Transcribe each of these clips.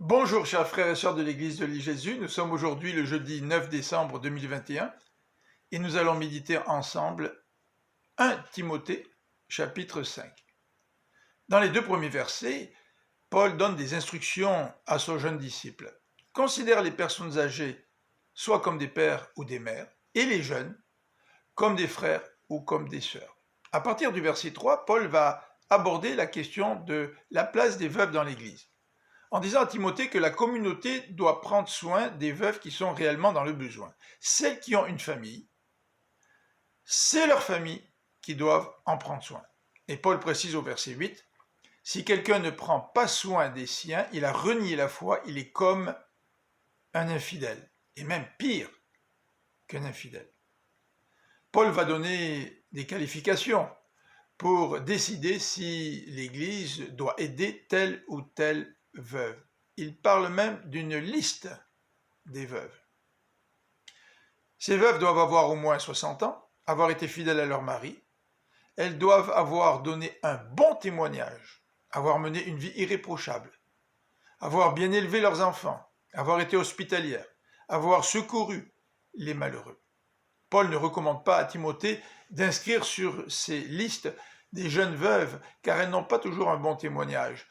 Bonjour chers frères et sœurs de l'église de Jésus, nous sommes aujourd'hui le jeudi 9 décembre 2021 et nous allons méditer ensemble 1 Timothée chapitre 5. Dans les deux premiers versets, Paul donne des instructions à son jeune disciple. Considère les personnes âgées soit comme des pères ou des mères et les jeunes comme des frères ou comme des sœurs. À partir du verset 3, Paul va aborder la question de la place des veuves dans l'église, en disant à Timothée que la communauté doit prendre soin des veuves qui sont réellement dans le besoin. Celles qui ont une famille, c'est leur famille qui doivent en prendre soin. Et Paul précise au verset 8, « Si quelqu'un ne prend pas soin des siens, il a renié la foi, il est comme un infidèle, et même pire qu'un infidèle. » Paul va donner des qualifications pour décider si l'Église doit aider telle ou telle veuve. Il parle même d'une liste des veuves. Ces veuves doivent avoir au moins 60 ans, avoir été fidèles à leur mari. Elles doivent avoir donné un bon témoignage, avoir mené une vie irréprochable, avoir bien élevé leurs enfants, avoir été hospitalières, avoir secouru les malheureux. Paul ne recommande pas à Timothée d'inscrire sur ces listes des jeunes veuves, car elles n'ont pas toujours un bon témoignage.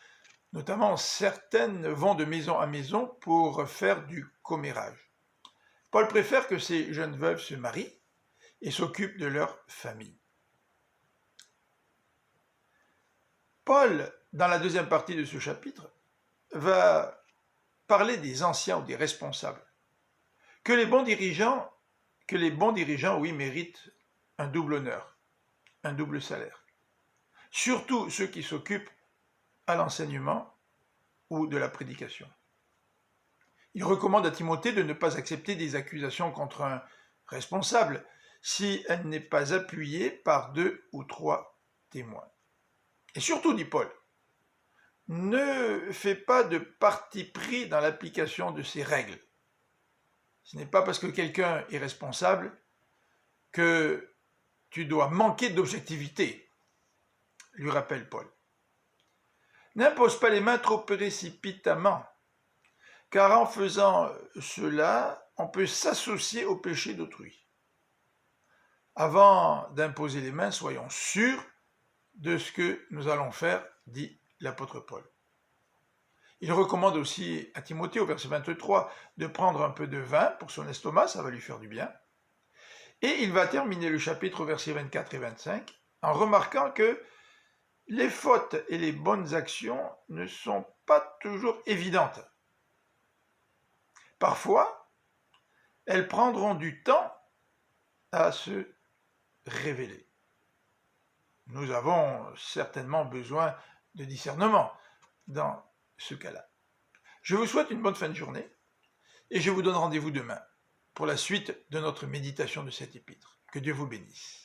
Notamment, certaines vont de maison à maison pour faire du commérage. Paul préfère que ces jeunes veuves se marient et s'occupent de leur famille. Paul, dans la deuxième partie de ce chapitre, va parler des anciens ou des responsables. Que les bons dirigeants, méritent un double honneur, un double salaire. Surtout ceux qui s'occupent à l'enseignement ou de la prédication. Il recommande à Timothée de ne pas accepter des accusations contre un responsable si elle n'est pas appuyée par 2 ou 3 témoins. Et surtout, dit Paul, ne fais pas de parti pris dans l'application de ces règles. Ce n'est pas parce que quelqu'un est responsable que tu dois manquer d'objectivité, lui rappelle Paul. N'impose pas les mains trop précipitamment, car en faisant cela, on peut s'associer au péché d'autrui. Avant d'imposer les mains, soyons sûrs de ce que nous allons faire, dit l'apôtre Paul. Il recommande aussi à Timothée, au verset 23, de prendre un peu de vin pour son estomac, ça va lui faire du bien. Et il va terminer le chapitre au verset 24 et 25 en remarquant que les fautes et les bonnes actions ne sont pas toujours évidentes. Parfois, elles prendront du temps à se révéler. Nous avons certainement besoin de discernement dans ce cas-là. Je vous souhaite une bonne fin de journée et je vous donne rendez-vous demain pour la suite de notre méditation de cet épître. Que Dieu vous bénisse.